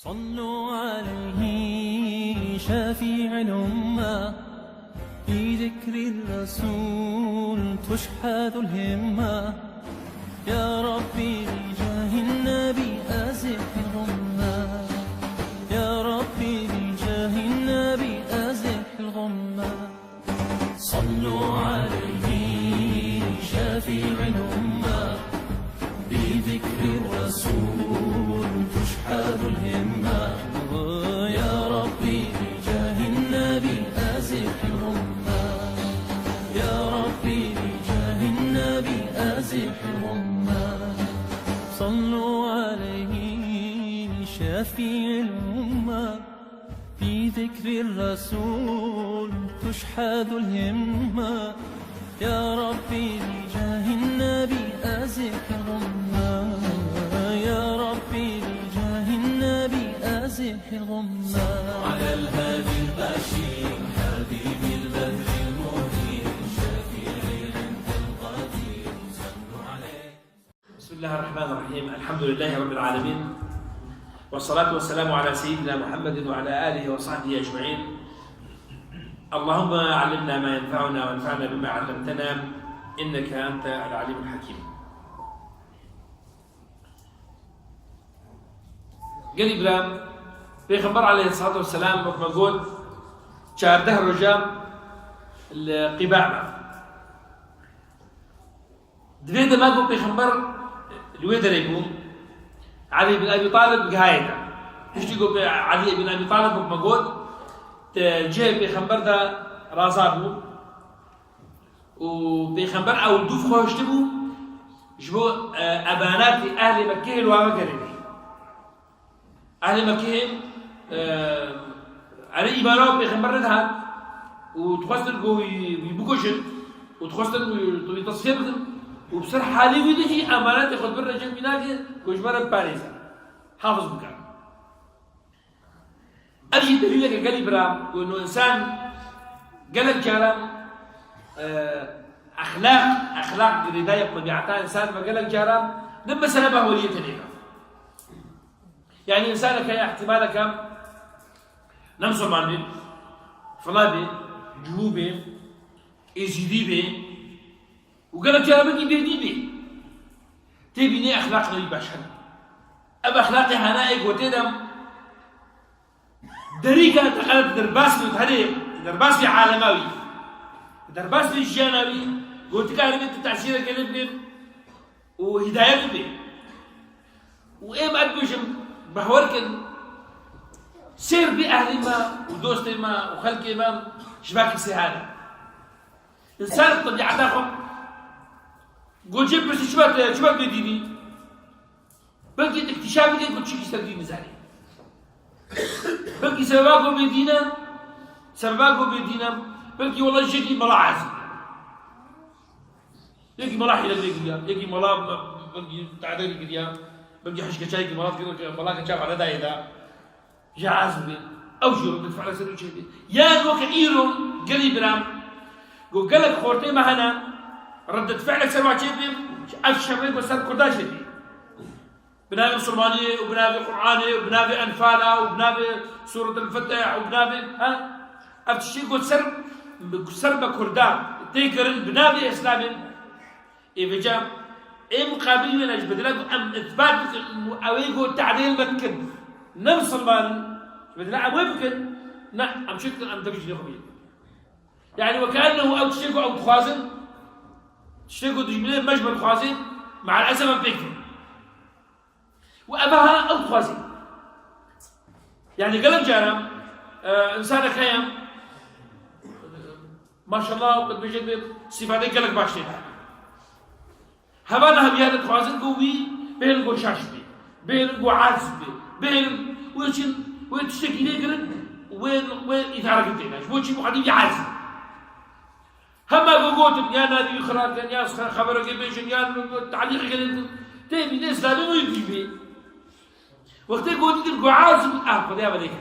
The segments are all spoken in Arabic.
صلوا عليه شافيع الأمة، في ذكر الرسول تشحذ الهمة. يا ربي بجاه النبي أزح الغمة، يا ربي بجاه النبي أزح الغمة. صلوا عليه شافيع الأمة، بذكر الرسول تشحذ الهمة. يا ربي بجاه النبي أزح الغمة، يا ربي بجاه النبي أزح الغمة. صلوا عليه شافيع الأمة، في ذكر الرسول تشحذ الهمة. يا ربي بجاه النبي أزح الغمة، يا ربي بجاه النبي أزح الغمة. على الهادي البشير حبيب البدر المهين، شفيع عند القدير صلوا عليه. بسم الله الرحمن الرحيم. الحمد لله رب العالمين، والصلاة والسلام على سيدنا محمد وعلى آله وصحبه أجمعين. اللهم علمنا ما ينفعنا وانفعنا بما علمتنا، إنك أنت العليم الحكيم. قال إبراهيم بيخبر عليه الصلاة والسلام وكما قلت شارده الرجال القباعة دفيد ما قلت بيخبر الويدر يقول علي بن أبي طالب قهايدا إيش يقول علي بن أبي طالب وكما قلت جاء بيخبر ده رازابو وبيخبر أو دوف خوشتبو جبو أبانات أهل مكة الوامكرني أهل مكة على إيمانه بيخبر ده وتخسر جو يبوكشن وتخسر ويتصفر وبصر حالي ويدشي أمانات ياخذ برا جنب هناك كوجبرة باريس حافظ مكان. أجي دليلك قال إبراهيم وإنه إنسان قالك جارم أخلاق رداية طبيعتها إنسان فقالك جارم لما سلبه ولية لك. يعني إنسانك يا احتمالك نمسو مالبي فلابي جهوبي إزيديبي وقالك جارم بني بيرديبي تبيني أخلاق نبي باشا أب أخلاقي هنائك وتدم دريكا تقلب درباس متهرب درباس عالموي درباس جانبي قلت كان انت تاثيرك قلبك وهدايتك به وايه ما ادبشم بحورك سير باهل ما ودوست ما وخلق ما شباك السهاله انسان طبيعتكم قول جيب بس شباك بديني بلكي اكتشافك قلت شو يستخدم زاني بلكي سبباكم بدينا بلكي والله شكلي ملا عازم يجي ملا حيلة يجي ملا بلكي تعدل كذا بلكي حشكة شاي ملا كشاف على دايدا جا عازم أو شو بدفع على سر شيء يا نوك إيرم قال إبراهيم قال لك خورتي معنا ردة فعلك سمع شيء أفشل بسر كرداش دي بنابي مسلمانية وبنابي قرآنية وبنابي أنفالة وبنابي سورة الفتح وبنابي ها أفتشي قلت سر بكردان تيكرن بنابي إسلامي إيه بجام إيه مقابل من أجبد لك أم إثبات أويقو تعديل متكن نفس المال بدنا أويبكن لا أم شكل أم تبجي نخبي يعني وكأنه أو تشتكوا أو تخازن تشتكوا تجملين مجمل خازن مع الأسف أم بيكن وأباها أو تخازي يعني قلب جارم إنسان خيام ما شاء الله وقد بجد صفاتي قلق باشتين هبانا هبيان تخازن قوي بين قو شاش بي بين قو عاز بي بين وين تشتكي ليه قرن وين إثارة قلتيناش وين شي مقدم يعاز هما قوتم يا نادي يخراج يا خبرك بيشن يا تعليق قلت تيبي ناس لابين ويجيبي وقت يقول تلقوا عازم قضي عليك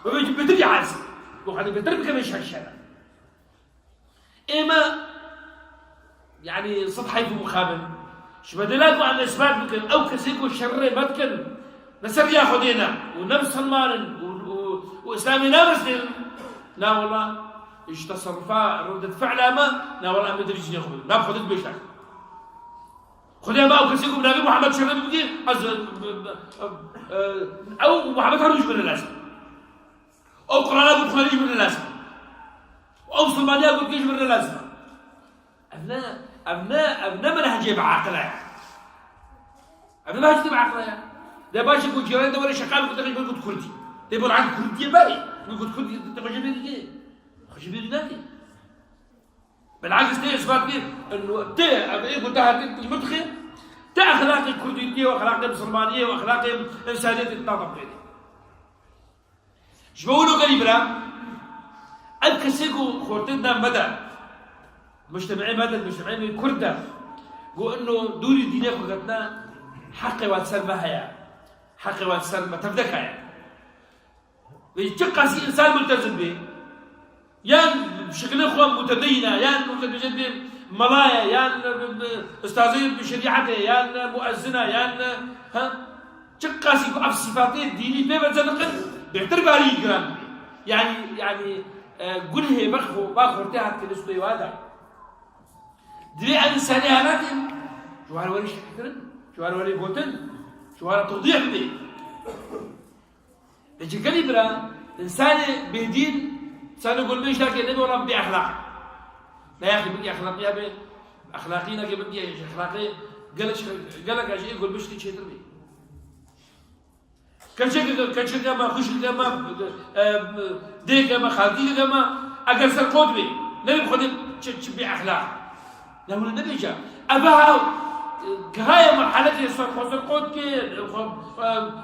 ويجي بترجع عازم وقد بتربك مش هالشارع إما يعني سطحي في مخابن شبدلاكوا عن إثبات بكن أو كسيكوا شر بتكن نسر ياخذينا ونفس سلمان واسلامي نفس لا والله ايش تصرفات ردة فعل ما لا والله ما ادري ايش ياخذ لا بخذت بيشك خذها ما وكسيكم نبي محمد شرف بيجي او محمد هروج من الناس او قران ابو خليج من الناس او سلمان ياخذ كيش من الناس ابناء منهج بعقله ابناء منهج بعقله ده باش يقول جيران ده ولا شغال قلت لك بقول كردي ده يقول عن كردي بالي يقول كردي انت خجبير ايه خجبير نادي بالعكس ده اثبات لي انه ده ايه قلت المدخل ده اخلاق الكرديه واخلاق المسلمانيه واخلاق الانسانيه تتطابق بيني ايش بقولوا قريب لا الكسيكو خورتنا مدى مجتمعين مدى المجتمعين الكرده قو انه دوري دينيك وقتنا حقي واتسلمى هيا حقي واتسلمى تبدك هيا ويتشقى انسان ملتزم به يان بشكل اخوان متدينه يان متدين ملايا يان استاذين بشريعته يان مؤذنه يان ها تشقى صفاتين الديني بما زنقل بيعترف عليه كلام يعني قله باخر تحت الاسبوع هذا دليل انسانيه لكن شو هالوري شكرا شو هالوري بوتن شو هالتوضيح دي اجي كلمه انسان بيدين سنقول مش لكن انه ربي اخلاق لا يا اخي بدي اخلاقي يا بي اخلاقينا كي بدي اخلاقي قالك اجي يقول مش شيء تربي كان ما خش ما ديك ما خالتي ما اقل سرقود بي نبي خذ تشبي اخلاق لو النبي جاء ابا كهاي مرحله يسوق سرقود كي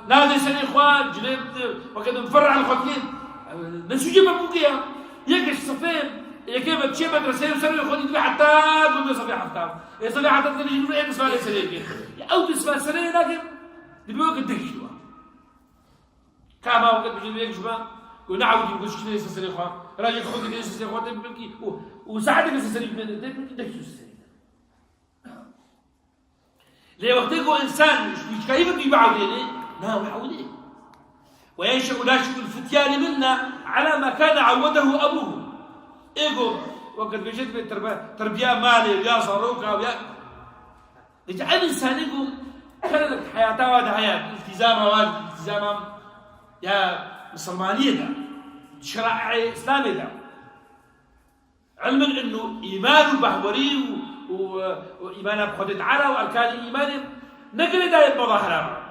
نادي سني اخوان جلبت وكذا مفرع الخطين نسوجي مبوكيا يكش صفين يكيف تشي مدرسه وسنه ياخذ حتى قلت صفي حتى يصلي حتى تجي ايه تسمع لي سنه او تسمع سنه لكن دبوك الدكشوا كما وقت بيجي بيكشوا ونعود يقول شو ليس سنه اخوان راجل خذ ليس سنه اخوان تبكي وساعدك ليس سنه من دكشوا سنه ليه وقت يقول انسان مش كيف يبعوا ليه لا يعوديه وينشأ ناشئ الفتيان منا على ما كان عوده أبوه إيجو وقد بجد تربية مالي يا صاروكا ويا يجعل الإنسان يقول كان لك حياته وهذا حياة التزامه وهذا التزامه يا مسلمانية ده شرائع إسلامية ده علما إنه إيمان بحوري وإيمان بخدت على وأركان إيمان نقل ده المظاهرة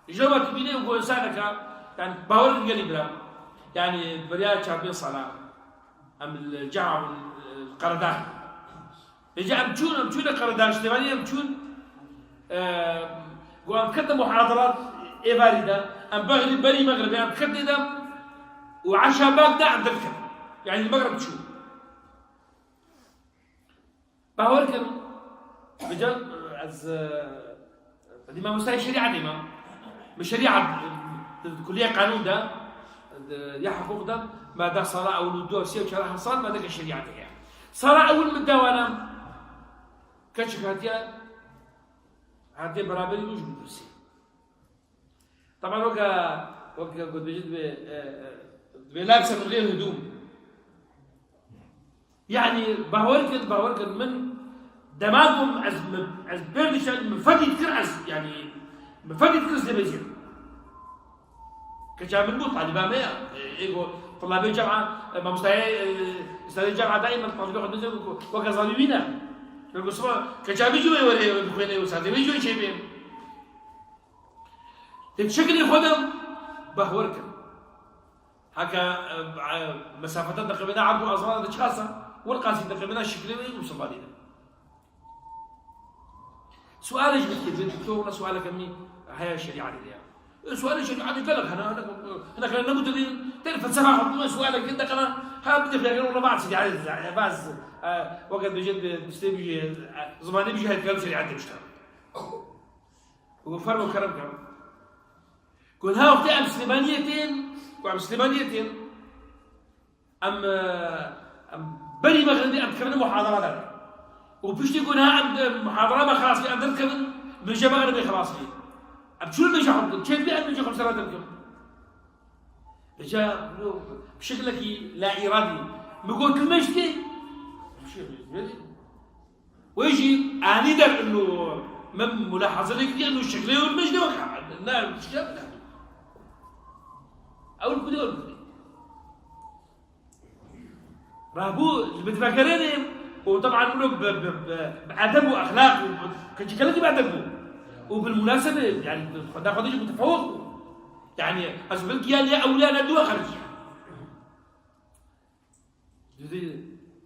إجابة تبيني وقول إنسانك يعني باور القليل يعني بريال شابين صلاة أم الجامعة القرداش يجي أمشون القرداش ثمانية أمشون قام كتب محاضرات إيفاردة أم بغرب بري مغربي أم كتب وعشاء باقدا عند الكتب يعني المغرب تشوف باور كم بجد از الإمام مستعي شريعة الإمام مش شريعة الكلية قانون ده يا حقوق ده ما ده صلاة أو الودوع سيو شرح صار ما ده الشريعة ده صلاة أول من دوانا كشف هاتيا برابر يوجد بدرسي طبعا وقا قد بجد بلابسة من غير هدوم يعني باوركن من دماغهم از بيرلشان مفدي تكرعز يعني مفدي تكرعز ده بيجي كجامل مو طالبان ما يقول طلاب الجامعه ما مستعي استاذ الجامعه دائما طالبين قد نزل وكظالمين يقول سوا كجامل جو ولا بخير استاذ بيجوا شيء بين تشكل خدم بهورك هكا مسافه تقريبا عرض اصغر اشخاص والقاسي تقريبا شكله وصل علينا سؤال جبت الدكتور سؤالك مني هي الشريعه دي سؤال الشريعه دي قال لك انا كان نموت دي تعرف فلسفه سؤالك انت كمان بدي في ولا بعد سيدي على باز وقت بجد مستوي زماني بيجي هالكلام شريعه دي مشتغل وفرق وكرم كم كل ها وقت مسلمانيتين ام بني مغربي ام كمان محاضرات وبيش تقول ها محاضرة ما خلاص في أمدن كمان بيجي مغربي خلاص فيه أبشو اللي بيجي حط شيء بأن سرات بكم جاء بشكلك لا إرادي بقول كل مشتي ويجي أنيدر إنه من ملاحظة لك إنه الشكل والمجد وقع لا المشكلة أو الكودي والكودي رابو اللي بتفكريني وطبعا منه بأدب وأخلاق كلامي بأدبه وبالمناسبة يعني ناخذ شيء متفوق يعني أسبلك يا أولاد دوا خارجية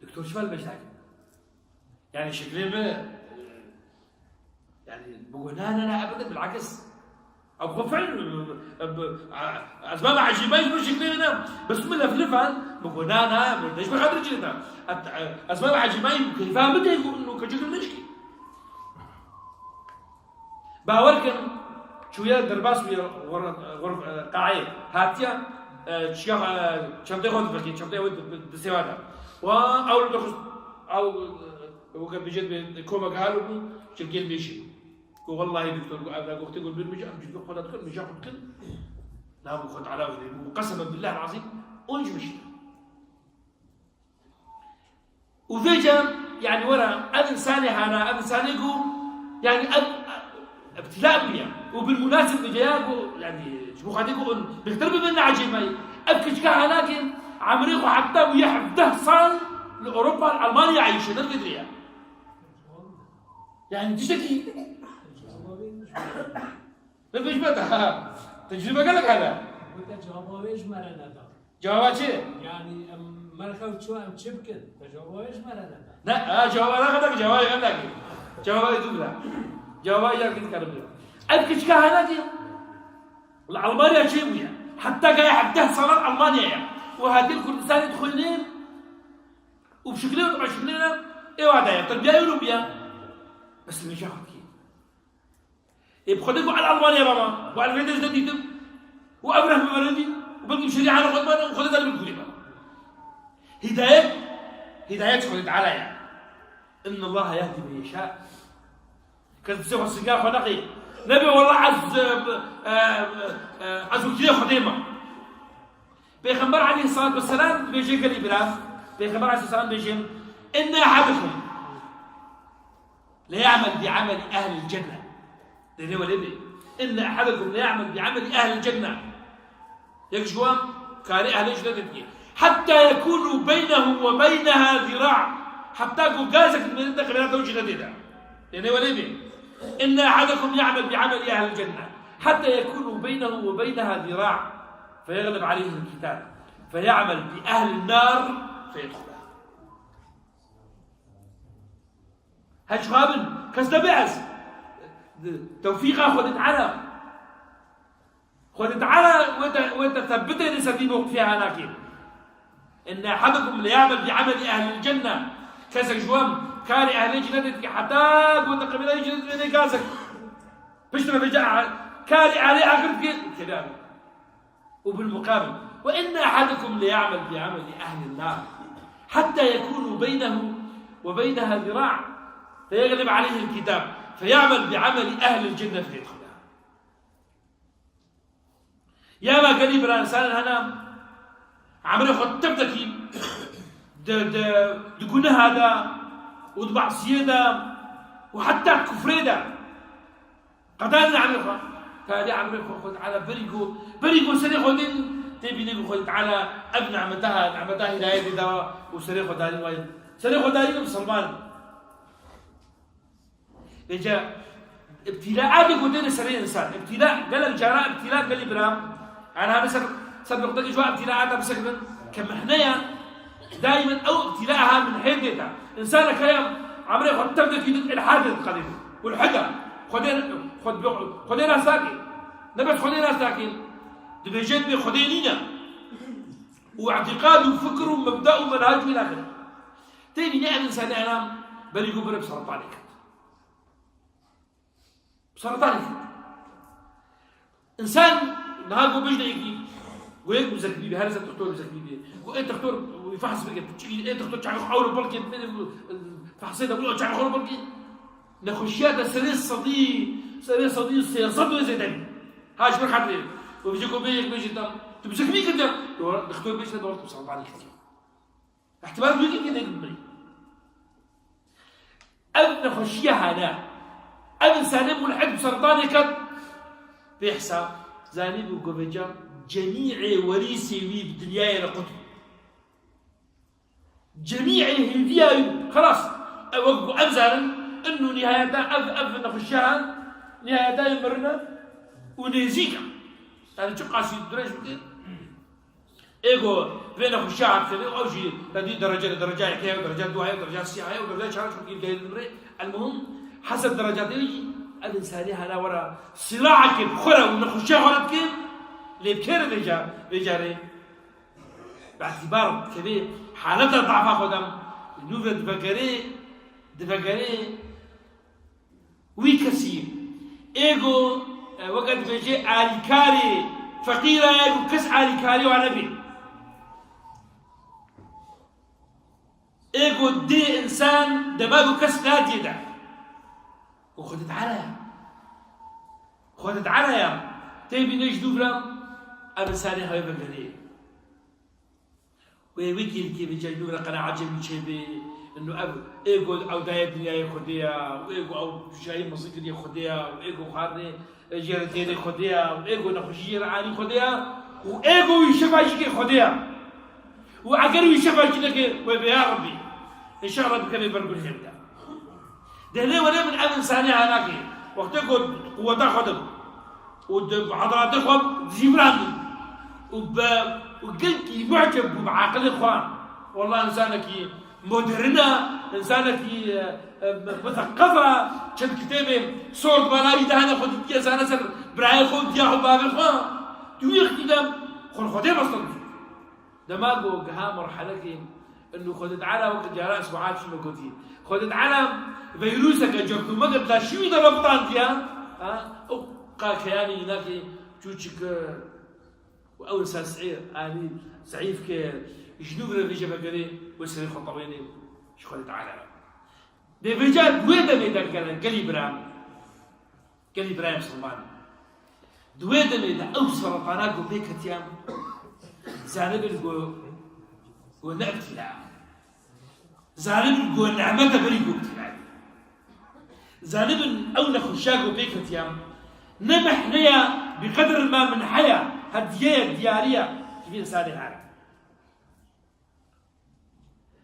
دكتور شمال بيشتاكي يعني شكلين ما يعني بقول لا أبدا بالعكس أو فعلا أسباب عجيبة مش شكلين بس من الأفلام بقول لا ليش ما خاطر جدا أسباب عجيبة كيف بدي يقول إنه كجزء مشكلة باوركن شوية درباس ويا غرف قاعدة هاتيا شيخ شنطة خود بكين شنطة خود بسوادة وأول دخل أو وكان بيجد بكوما قالوا شكل بيشي والله دكتور أنا قلت له بالمجا بجيب خود أدخل مجا خود كل لا بخد على وقسما بالله العظيم أنج مش وفيجا يعني ورا أذن ثاني هنا أذن ثاني يعني ابتلاء بيا وبالمناسبة جايبه يعني شو خديكوا بيختربوا منا عجيبة أبكش كها لكن عمريكو حتى ويحفده صار لأوروبا ألمانيا عايشة ده قدرية يعني تشتكي لا فيش بدها تجربة قالك هذا جوابه ايش مرنا جوابات شيء يعني مرخو شو ام تشبكن جوابه ايش مرنا لا جواب أنا خدك جواب عندك جواب يدوبلا جواب يا كده كلام أبكش كهانة دي ألمانيا شيء ويا حتى جاي حتى صار ألمانيا يعني وهذه الكردستان يدخلين وبشكلين طبعا شكلنا إيه وعدا تربية أوروبية بس اللي جاهم كي يبخدوا على ألمانيا بابا وعلى الفيديو جديد وأبرهم ببلدي وبلقي بشريعة على خدمة وخدت على بالكل بابا هداية خدت على يعني إن الله يهدي من يشاء كانت بسيبها السجارة خنقي نبي والله عز وكذا خديمة بيغمبر عليه الصلاة والسلام بيجي كالإبراف بيغمبر عليه الصلاة والسلام بيجي إن أحدكم ليعمل بعمل أهل الجنة ده هو الإبن إن أحدكم ليعمل بعمل أهل الجنة يكشوام كاري أهل الجنة حتى يكون بينه وبينها ذراع حتى يكون جازك من عندك من هذا الجنة ده لأنه هو الإبن إن أحدكم يعمل بعمل أهل الجنة حتى يكون بينه وبينها ذراع فيغلب عليه الكتاب فيعمل بأهل النار فيدخلها هالشباب كسبعز توفيقها خدت على وانت ثبتها لسبيبك فيها لكن إن أحدكم ليعمل بعمل أهل الجنة كسك جوام كاري أهل الجنة حتى قلت قبل أهل الجنة كاسك بشتنا بجاء كاري عليه آخر كلام وبالمقابل وإن أحدكم ليعمل بعمل أهل النار حتى يكون بينه وبينها ذراع فيغلب عليه الكتاب فيعمل بعمل أهل الجنة فيدخلها يا ما قريب الإنسان هنا عمري خطبتك دقون هذا وطبع سيادة وحتى كفريدة قدرنا عمري فهذه عمري خد على بريقو سري خدين تبي نقول خد على ابن عمتها هداية دواء وسري خد هذه وين سري خد هذه مسلمان إجا ابتلاءات يقولون سري إنسان ابتلاء قال الجراء ابتلاء قال إبراهيم أنا هذا سبق تجي جوا ابتلاءات بسكن كمحنية دائما أو ابتلاءها من حيدتها إنسان كلام عمري خد تبدأ في الحادث القديم والحجر خدينا ساكن نبت خدينا ساكن دبيجت بخدينينا واعتقاد وفكر ومبدأ ومنهج إلى آخره تيجي نعمل إنسان أنا بل يقبل بسرطانك إنسان نهار بيجي يجي ويك مزك بيبي هذا الدكتور مزك بيبي وأنت دكتور يفحص بيك أنت دكتور تعرف حول بالك فحصيت أقول تعرف حول بالك نخشيات سرير صدي سيصدوا زي دم هاش مرحب لي وبيجيكم بيجك بيجي دم تبجك مين كده دكتور بيجي دور بسرطان كتير احتمال بيجي كده يقبل أبن خشيها أنا أبن سالم والحد بسرطان كد بيحسب زاني وقبجة جميع وريسي وي بالدنيا لقطب جميع هدية خلاص أبزارا إنه نهاية أبن خشيها نهاية يمرنا ونزيكا يعني شو قاسي درج بدي إيجو بين خشاع كذا أو شيء هذه درجات كذا ودرجات دواء ودرجات سياحة ودرجات شهر كذا كذا المرة المهم حسب درجات الإنسانية هنا ورا صراعك بخرا ونخشاع هرب كيف اللي بكير بيجاري باعتبار كذا حالتها ضعف قدام نوفا دفقري ويكسي إيجو وقت بيجي عالكاري فقيرة يقول كس عالكاري وعنبي إيجو دي إنسان دماغه كس نادي ده وخدت على يا تبي نجدو فلام أبساني هاي بقري ويويكي كي بيجي نقول قناعة جميل شيء إنه أب إيجو أو دايب الدنيا ياخديها وإيجو أو شيء موسيقى ياخديها وإيجو خارني جيرتين ياخديها وإيجو نخشير عالي ياخديها وإيجو يشفع شيء ياخديها وعقرو يشفع شيء ويا ربي إن شاء الله بكري برجول هبدا ده ليه ولا من أمن ثانية هناك وقت يقول قوة تاخذ وعضلات تاخذ زيبران وقلت معجب بعقل إخوان والله إنسانك مودرنا إنسانك مثقفة كم كتابة صورت بلاي ده أنا خد يا زانا سر براي خد يا باب الخوان تويخ كده خديه بسطن دماغه جها مرحلة كي إنه خدت على وقت جراء أسبوعات شو مقولتي خدت على فيروسك جبت ما قلت شو إذا ربطان فيها أو كياني هناك توشك وأول سال سعير أني سعيف ك جنوبنا في جبل قري وسري خطويني شو خدت على ده بيجاد دويدا ميدا كان قلي برايم سلمان دويدا ميدا أو سرطانات وبيك تيام زانب الجو ونعبت لا زانب الجو نعمته بريجو بتلاقي زانب أو نخشاق وبيك تيام نمح ليا بقدر ما من حياة هدية ديارية في إنسان هذا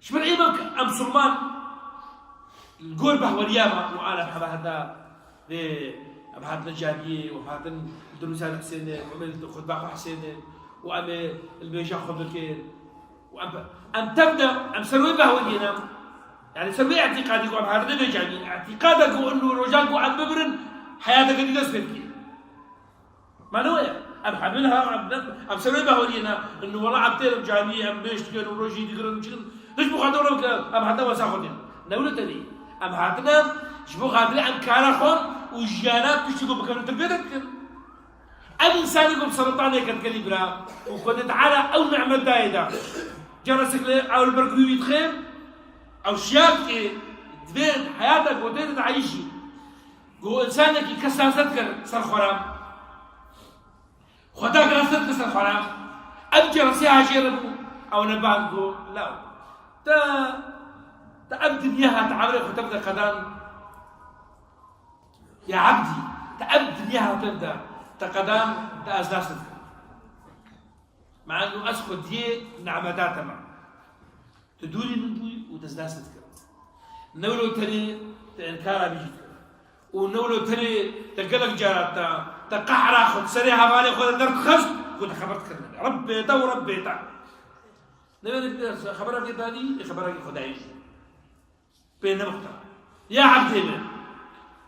شبر عيبك أم سلمان الجول بحوريامة وأنا بحب هذا بحب نجابية وبحب دروسات حسين وعمل خطبة حسين وأم البيجا خبركين وأم تبدأ أم سروي بحورينا يعني سروي اعتقادي قام هذا نجابي اعتقادك إنه رجاك عم ببرن حياتك اللي تسبتك ما نوع أم حملها أم سروي بحورينا إنه والله عم تيرب جامية أم بيشتكن وروجي دقرن وشين ليش بخاطرهم أم حتى وساخدين نقول تاني أم حاتنا شبو خاطري أم كارخون وجيانات تشتكوا بكرة تربيتك أم إنسانكم سرطان يكاد كليبرا وخدت على أو نعمة دايدا جرسك أو البركوي يتخيم أو شيابك تبين حياتك ودين تعيشي جو إنسانك يكسر صدقك صار خرام خداك رصدك صار خرام أم جرسيها جيربو أو نبانكو لا تأبدن إياها تعاملك وتبدأ قدان يا عبدي تأبدن إياها وتبدأ تقدام تأزداستك مع أنه أسخد دي نعمتات معه تدوري من دوي وتزداستك نولو تري تنكارا بيجيك ونولو تري تقلق جارتا تقحرا خد سريها بالي خد درك خشت خد خبرتك ربي تا وربي تا نبي خبرك تاني خبرك خدايش بين مقطع يا عبدي من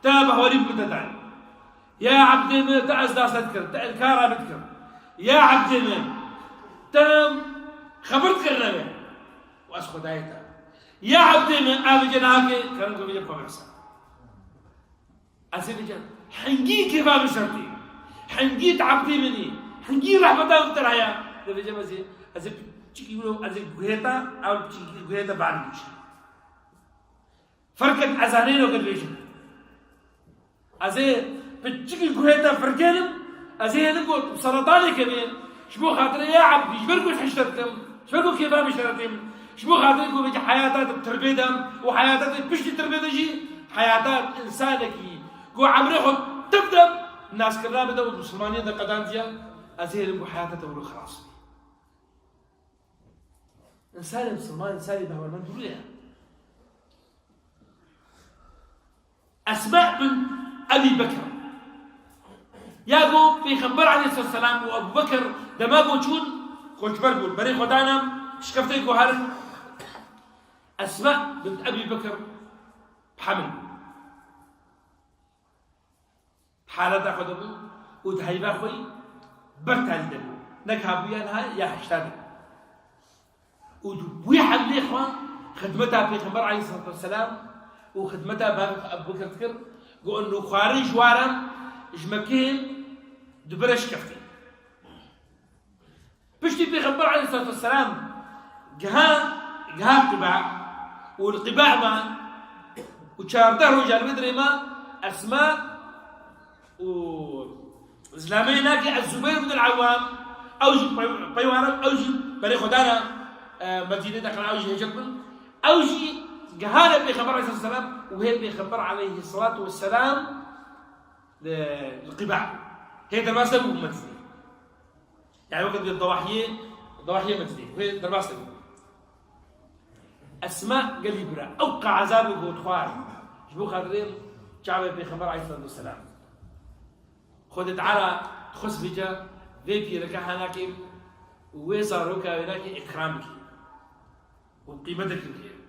تابع وريب متدعي يا عبدي من تأزداس تذكر تأنكارا بذكر يا عبدي من تم خبرتك النبي وأسخد آيتا يا عبدي من آبي جناكي كانوا قبل يبقى بحسن أسيبي جن حنجي كيفا بشرطي حنجي عبدي مني حنجي رحمة وترعيا نبي جن أسيب أسيب تشيكي يقولوا أسيب غيتا أو تشيكي غيتا بعد بيش فرقت أزانين وقد بيش أسيب بتشيكي غيتا فرقينم أزين نقول سرطاني كمان شبو خاطر يا عبدي شبركوا حشتتم شبركوا كيف مش ترتم شبو خاطر يقول بيجي حياتات التربيدم وحياتات بيش التربيدة جي حياتات إنسانك جو عمره تبدأ الناس كلها بدأوا مسلمانين ده قدانتيا أزين نقول حياتها تقول خلاص إنسان مسلمان إنسان بهو من دولها أسماء بن أبي بكر ياقو في خبر عليه الصلاة والسلام وأبو بكر دماغو شون خوش برقول بري خدانا شكفتيكو هارن أسماء بنت أبي بكر بحمل حالة أخذ ودهيبا خوي برتال دبو نكها بيانها يا حشتاد ودبوي حل إخوان خدمتها في خبر عليه الصلاة والسلام وخدمتها بأبو بكر تكر قو إنه خارج وارم جمكين دبرش كفتي بشتي بيخبر عليه الصلاة والسلام جها قباع والقباع ما وشارده رجال مدري ما أسماء وزلامين ناقي الزبير بن العوام أوجي بيوارم أوجي بري خدانا مدينة دخل أوجي هجبن أوجي جهانا بيخبر عليه الصلاة والسلام وهي بيخبر عليه الصلاة والسلام القباع هي درباسة أبو مدزي يعني وقت الضواحية مدزي وهي درباسة أبو أسماء قليبرة أوقع عذابه وتخوار شبو خاطرين شعبه بيخبر عليه الصلاة والسلام خذت على تخص بجا ذيبي ركاها هناك ويصاروك هناك إكرامك وقيمتك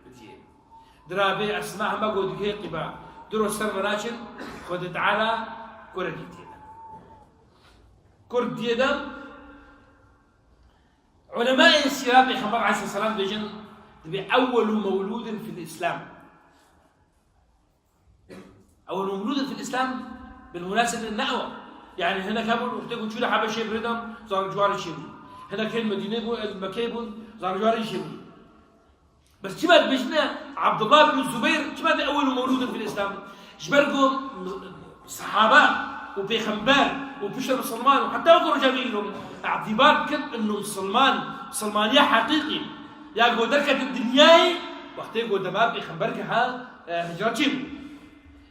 بتيه درابي أسماء ما قد كي قباع درو سر مناشن خذت على كرديتنا كردينا علماء السيرة بخبر عليه الصلاة والسلام بيجن بأول مولود في الإسلام أول مولود في الإسلام بالمناسبة النأوة يعني هنا كابون وقتكم شو لحبة شيء بردم صار جوار شيء هنا كان مدينة المكيبون صار جوار شيء بس كما بيجنا عبد الله بن الزبير كما أول مولود في الإسلام جبركم صحابة وبيخنبار وبشر مسلمان وحتى وقروا جميلهم اعتبار كم انه مسلمانية حقيقي يقول دركة الدنياي وقت يقول دماغ بيخنبارك ها هجرات شيء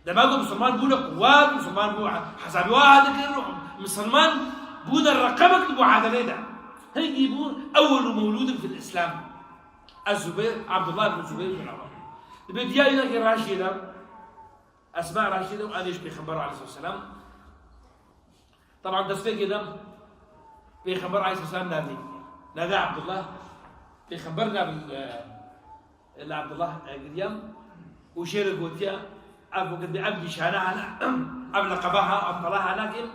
دماغه مسلمان بونا قوات مسلمان بو حسابي واحد مسلمان بونا الرقبة بو عدلين ده هيجي بو أول مولود في الإسلام الزبير عبد الله بن الزبير بن العوام بدياينا كراشيدا أسماء راشدة وأنيش بيخبر عليه الصلاة والسلام طبعا دستي كده بيخبر عليه الصلاة والسلام نادي عبد الله بيخبرنا عبد الله قديم وشير قوتيا أبو قد أبدي شانها أبلغ قباها أبطلها لكن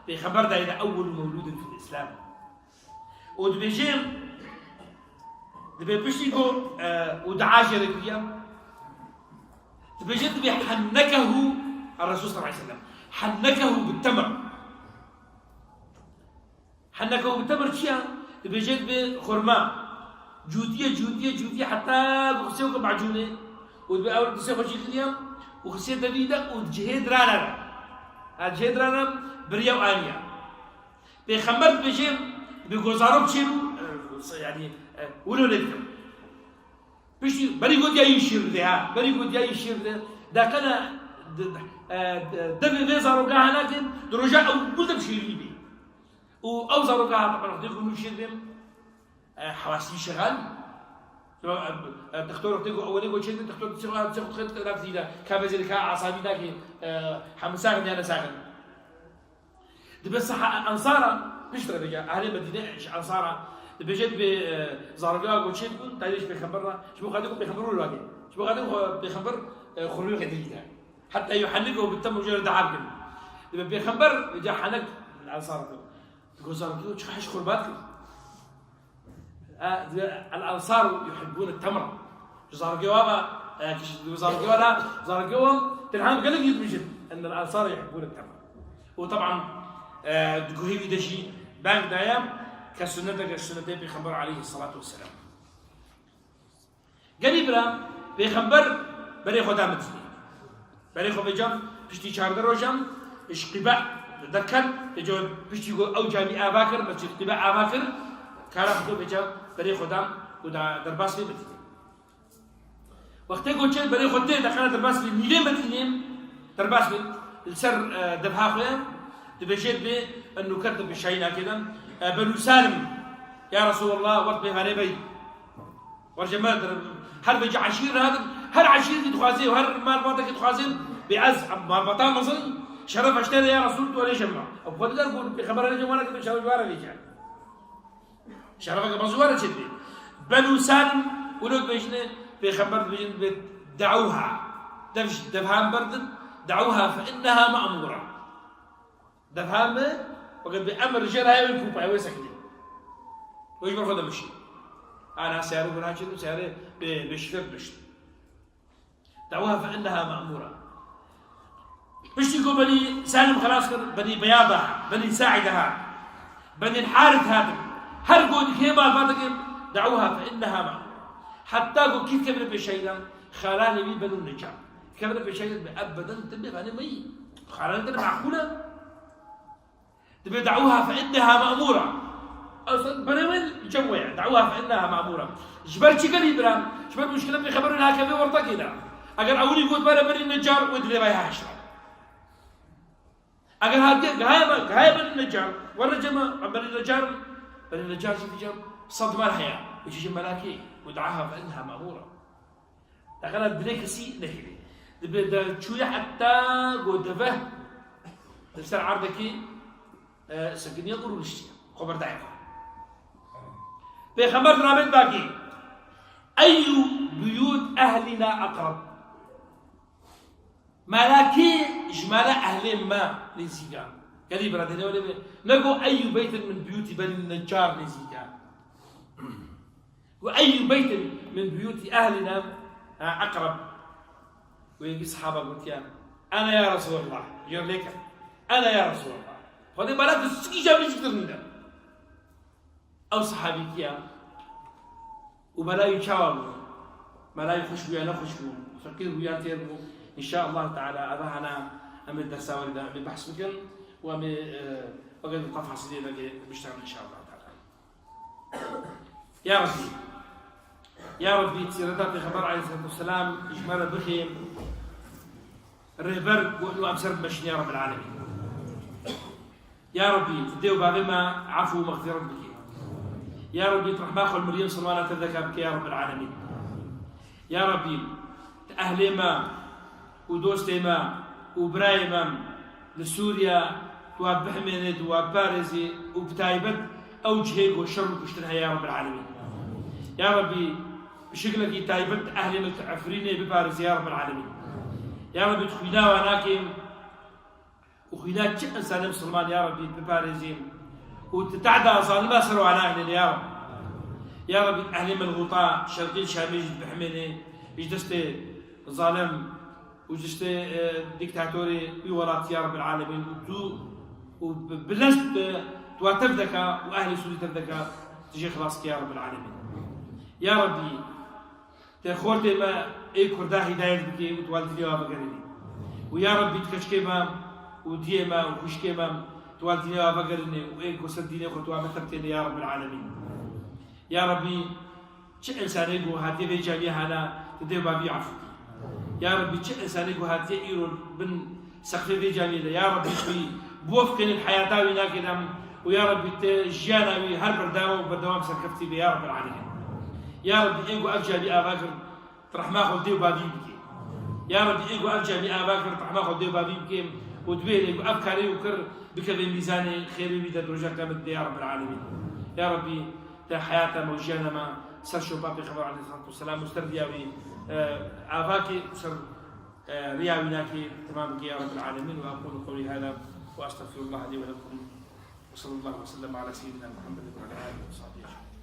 بيخبرنا إلى أول مولود في الإسلام ودبيجيم دبيبشيكو ودعاشر قديم بجد بحنكه الرسول صلى الله عليه وسلم حنكه بالتمر حنكه بالتمر شيء بجد بخرماء جودية حتى بخسيوك معجونة وبأول بخسيوك شيء اليوم وخسيت دبيدة وجهد رانا بريا وآنيا بخمرت بجد بجوزارو بشيرو يعني ولو لكم بيشي بري قد يشير ده بري قد يشير ده كان دم بيزارو كه لكن درجة أو بده بشير بيه أو زارو كه طبعا تقول نشير بهم حواسي شغال تختار تقول أولي قد شيء تختار تشغل تأخذ خد رفضي ده كابزير كعصابي ده كي حمساغن يعني ساغن ده بس أنصارا بيشتغل بيجا أهل المدينة أنصارا بجد بزارجا قلت شيء تقول تايش بيخبرنا شو قاعدين بيخبروا الواقع شو قاعدين بيخبر خلوه قديم حتى يحنكه بالتم مجرد عابد لما بيخبر جا حنك الأنصار تقول زارجا شو حش خرباتك الأنصار يحبون التمر زارجا وابا زارجا ولا زارجا تلهم قلق يدمجد أن الأنصار يحبون التمر وطبعا تقول هي ده شيء بانك دايم كسنة بيخبر عليه الصلاة والسلام قريبا بيخبر بري خدا مدزني بري خدا بجام بشتي شاردر وجام إش قباء دەکەن تجۆ پشتی گۆ ئەو جامی ئاوا کرد بە چقیبە ئاوا کرد کارا خۆ بێجا بەرەی خۆدام و دەرباس لێ بەتینێ وەختێ گۆچێت بەرەی خۆ دێ دەخانە دەرباس لێ نیلێ بەتینێم دەرباس بێت لەسەر دەبها خۆیان دەبێژێت بێ النوكر بشينا كده بنو سالم يا رسول الله وقت بهاني بي ورجمال هل بيجي عشير هذا هل عشير تخازي وهل مال بطك تخازين بعز مال بطان مصري شرف اشتري يا رسول الله ولا جمع او بدل اقول بخبر انا جمالك بشرف جواره ليجا شرفك مزوره جدي بنو سالم ولد بيجنا بخبر بيجن دعوها دفهام برد دعوها فانها ماموره دفهام وقد بأمر رجال هاي الكوبا هاي سكتين ويش برفض مشي أنا سيارة بناشر وسيارة بشفر بشت دعوها فإنها مأمورة مش يقول بني سالم خلاص بني بياضها بني ساعدها بني الحارث هذا هل قول كيما الفاتك دعوها فإنها مأمورة حتى قول كيف كبر بشينا خلاني بي بنو النجار كبر بشينا أبدا تبقى أنا مي خلاني معقولة تبي دعوها فإنها مأمورة أصلا بنوين جوع دعوها فإنها مأمورة جبر شكل إبراهيم جبر مشكلة بخبر إنها كذا ورطة كذا أجر أولي يقول بنا بني النجار ودري بيها عشرة أجر هاي بني النجار والرجمة بني النجار في جم صدمة الحياة ويجي ملاكي ودعاها فإنها مأمورة لكن بريك سي نهيري تبي شوية حتى قدفه تفسر عرضك سكن يقولوا الاشياء خبر دعيفة بخبر رابط باقي أي بيوت أهلنا أقرب ملاكي إجمال أهل ما لزيجان قريب ردنا ولا نقول أي بيت من بيوت بني النجار لزيجان وأي بيت من بيوت أهلنا أقرب ويجي صحابة قلت يا أنا يا رسول الله يقول لك أنا يا رسول الله فهذا بلاك السكي جاب ليش كثر من ده أو صحابي كيا وبلا يشاور بلا يخش ويا نخش فكر ويا تيرمو إن شاء الله تعالى أنا أمد درساوري ده ببحث مكان وأم وقد قطع صديقنا بيشتغل إن شاء الله تعالى يا ربي سيرتها في خبر عليه الصلاة والسلام إجمال بخيم الرهبر وأنه أبصر بمشي يا رب العالمين يا ربي تديو بابما عفو ومغفرة بك يا ربي ترحم أخو المريم صلوات تذكى بك يا رب العالمين يا ربي أهل ما ودوست ما وبراي ما لسوريا وبحميند وبارزي وبتايبت أوجهك وشرك واشترها يا رب العالمين يا ربي بشكلك تايبت أهل متعفرين ببارزي يا رب العالمين يا ربي تخوينا وناكم وخينات كل إنسان مسلمان يا ربي ببارزين وتتعدى ظالمة سروا على أهل يا رب يا ربي أهل ملغوطة شرقي شامي بحميني يجدست ظالم وجدست ديكتاتوري بورات يا رب العالمين وبلست تواتفدك وأهل سوري تفدك تجي خلاصك يا رب العالمين يا ربي تخورتي ما إيه كردا هداية بكي وتوالد فيها بقريني ويا ربي تكشكيما وديما وخشكيما توالديني وابقرني وإنكو سديني وخطوة مثبتيني يا رب العالمين يا ربي شئ إنسان يقول هاتي في جامعة أنا تدير بابي عفو يا ربي شئ إنسان يقول هاتي إيرون بن سقفي في جامعة يا ربي في بوفقين الحياة داوي ناكدام ويا ربي تجيانا هر برداوة وبردوام سركفتي بي يا رب العالمين يا ربي إنكو أفجابي آباكر ترحمة خلدي وبابي بكي يا ربي إنكو أفجابي آباكر ترحمة خلدي وبابي بكي ودبيني وأفكاري وكر بكذا ميزاني خيري بيدا درجة كامل يا رب العالمين يا ربي تا حياته موجانا ما سرشو بابي خبر عليه الصلاة والسلام مستردياوي عافاكي سر رياوي ناكي تمامك يا رب العالمين وأقول قولي هذا وأستغفر الله لي ولكم وصلى الله وسلم على سيدنا محمد وعلى آله وصحبه أجمعين.